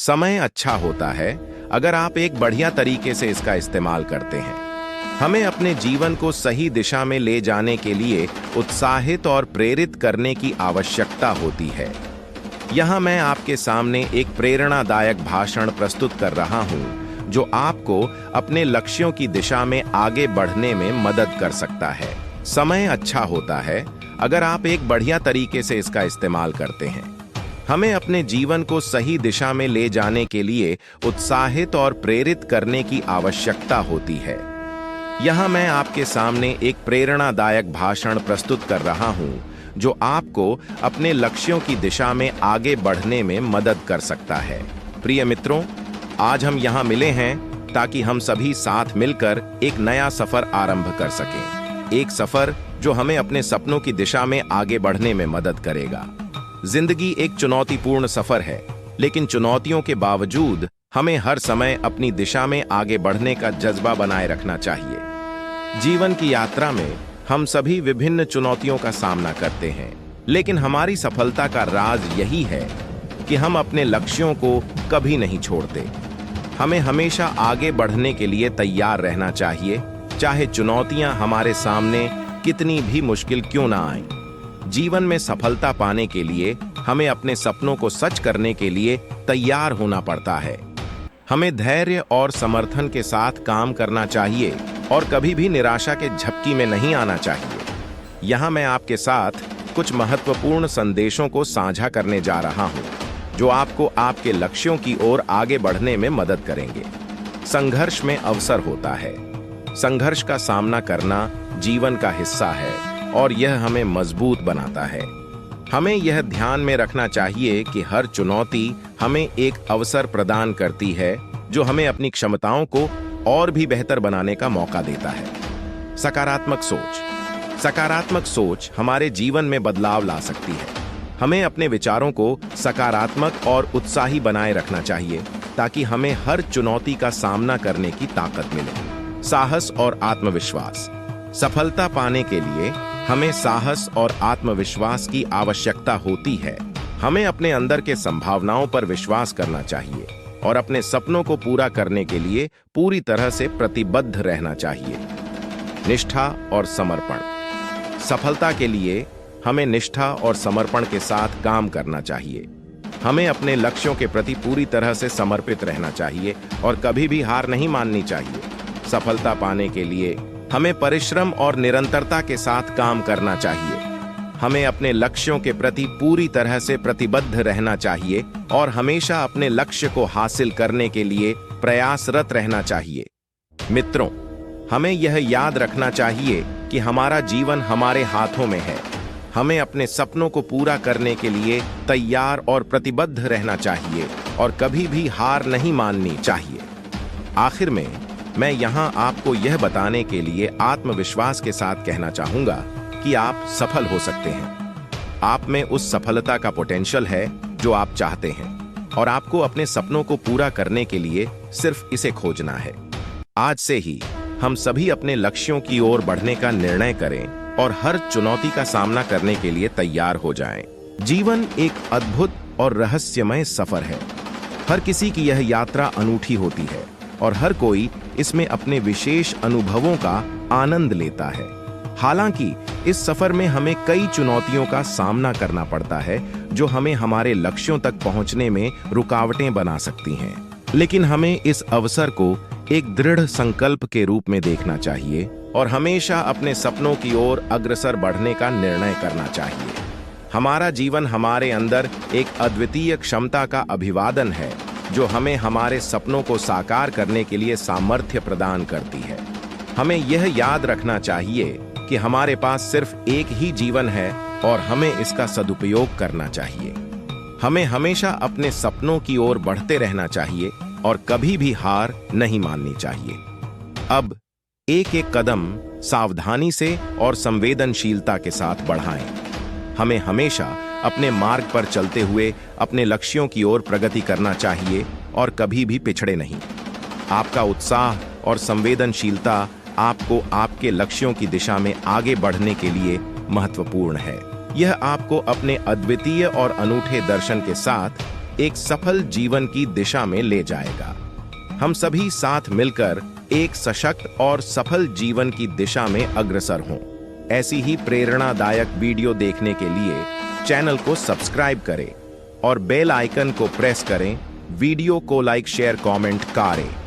समय अच्छा होता है अगर आप एक बढ़िया तरीके से इसका इस्तेमाल करते हैं। हमें अपने जीवन को सही दिशा में ले जाने के लिए उत्साहित और प्रेरित करने की आवश्यकता होती है। यहाँ मैं आपके सामने एक प्रेरणादायक भाषण प्रस्तुत कर रहा हूँ जो आपको अपने लक्ष्यों की दिशा में आगे बढ़ने में मदद कर सकता है। समय अच्छा होता है अगर आप एक बढ़िया तरीके से इसका इस्तेमाल करते हैं। हमें अपने जीवन को सही दिशा में ले जाने के लिए उत्साहित और प्रेरित करने की आवश्यकता होती है। यहाँ मैं आपके सामने एक प्रेरणादायक भाषण प्रस्तुत कर रहा हूँ जो आपको अपने लक्ष्यों की दिशा में आगे बढ़ने में मदद कर सकता है। प्रिय मित्रों, आज हम यहाँ मिले हैं ताकि हम सभी साथ मिलकर एक नया सफर आरंभ कर सकें। एक सफर जो हमें अपने सपनों की दिशा में आगे बढ़ने में मदद करेगा। जिंदगी एक चुनौतीपूर्ण सफर है, लेकिन चुनौतियों के बावजूद हमें हर समय अपनी दिशा में आगे बढ़ने का जज्बा बनाए रखना चाहिए। जीवन की यात्रा में हम सभी विभिन्न चुनौतियों का सामना करते हैं, लेकिन हमारी सफलता का राज यही है कि हम अपने लक्ष्यों को कभी नहीं छोड़ते। हमें हमेशा आगे बढ़ने के लिए तैयार रहना चाहिए, चाहे चुनौतियां हमारे सामने कितनी भी मुश्किल क्यों ना आएं। जीवन में सफलता पाने के लिए हमें अपने सपनों को सच करने के लिए तैयार होना पड़ता है। हमें धैर्य और समर्थन के साथ काम करना चाहिए और कभी भी निराशा के झपकी में नहीं आना चाहिए। यहाँ मैं आपके साथ कुछ महत्वपूर्ण संदेशों को साझा करने जा रहा हूँ जो आपको आपके लक्ष्यों की ओर आगे बढ़ने में मदद करेंगे। संघर्ष में अवसर होता है। संघर्ष का सामना करना जीवन का हिस्सा है और यह हमें मजबूत बनाता है। हमें यह ध्यान में रखना चाहिए कि हर चुनौती हमें एक अवसर प्रदान करती है जो हमें अपनी क्षमताओं को और भी बेहतर बनाने का मौका देता है। सकारात्मक सोच। सकारात्मक सोच हमारे जीवन में बदलाव ला सकती है। हमें अपने विचारों को सकारात्मक और उत्साही बनाए रखना चाहिए ताकि हमें हर चुनौती का सामना करने की ताकत मिले। साहस और आत्मविश्वास। सफलता पाने के लिए हमें साहस और आत्मविश्वास की आवश्यकता होती है। हमें अपने अंदर के संभावनाओं पर विश्वास करना चाहिए और अपने सपनों को पूरा करने के लिए पूरी तरह से प्रतिबद्ध रहना चाहिए। निष्ठा और समर्पण। सफलता के लिए हमें निष्ठा और समर्पण के साथ काम करना चाहिए। हमें अपने लक्ष्यों के प्रति पूरी तरह से समर्पित रहना चाहिए और कभी भी हार नहीं माननी चाहिए। सफलता पाने के लिए हमें परिश्रम और निरंतरता के साथ काम करना चाहिए। हमें अपने लक्ष्यों के प्रति पूरी तरह से प्रतिबद्ध रहना चाहिए और हमेशा अपने लक्ष्य को हासिल करने के लिए प्रयासरत रहना चाहिए। मित्रों, हमें यह याद रखना चाहिए कि हमारा जीवन हमारे हाथों में है। हमें अपने सपनों को पूरा करने के लिए तैयार और प्रतिबद्ध रहना चाहिए और कभी भी हार नहीं माननी चाहिए। आखिर में मैं यहाँ आपको यह बताने के लिए आत्मविश्वास के साथ कहना चाहूंगा कि आप सफल हो सकते हैं। आप में उस सफलता का पोटेंशियल है जो आप चाहते हैं और आपको अपने सपनों को पूरा करने के लिए सिर्फ इसे खोजना है। आज से ही हम सभी अपने लक्ष्यों की ओर बढ़ने का निर्णय करें और हर चुनौती का सामना करने के लिए तैयार हो जाएं। जीवन एक अद्भुत और रहस्यमय सफर है। हर किसी की यह यात्रा अनूठी होती है और हर कोई इसमें अपने विशेष अनुभवों का आनंद लेता है। हालांकि इस सफर में हमें कई चुनौतियों का सामना करना पड़ता है जो हमें हमारे लक्ष्यों तक पहुंचने में रुकावटें बना सकती हैं। लेकिन हमें इस अवसर को एक दृढ़ संकल्प के रूप में देखना चाहिए और हमेशा अपने सपनों की ओर अग्रसर बढ़ने का निर्णय करना चाहिए। हमारा जीवन हमारे अंदर एक अद्वितीय क्षमता का अभिवादन है जो हमें हमारे सपनों को साकार करने के लिए सामर्थ्य प्रदान करती है। हमें यह याद रखना चाहिए कि हमारे पास सिर्फ एक ही जीवन है और हमें इसका सदुपयोग करना चाहिए। हमें हमेशा अपने सपनों की ओर बढ़ते रहना चाहिए और कभी भी हार नहीं माननी चाहिए। अब एक एक कदम सावधानी से और संवेदनशीलता के साथ बढ़ाएं। हमें हमेशा अपने मार्ग पर चलते हुए अपने लक्ष्यों की ओर प्रगति करना चाहिए और कभी भी पिछड़े नहीं। आपका उत्साह और संवेदनशीलता आपको आपके लक्ष्यों की दिशा में आगे बढ़ने के लिए महत्वपूर्ण है। यह आपको अपने अद्वितीय और अनूठे दर्शन के साथ एक सफल जीवन की दिशा में ले जाएगा। हम सभी साथ मिलकर एक सशक्त और सफल जीवन की दिशा में अग्रसर हों। ऐसी ही प्रेरणादायक वीडियो देखने के लिए चैनल को सब्सक्राइब करें और बेल आइकन को प्रेस करें। वीडियो को लाइक, शेयर, कमेंट करें।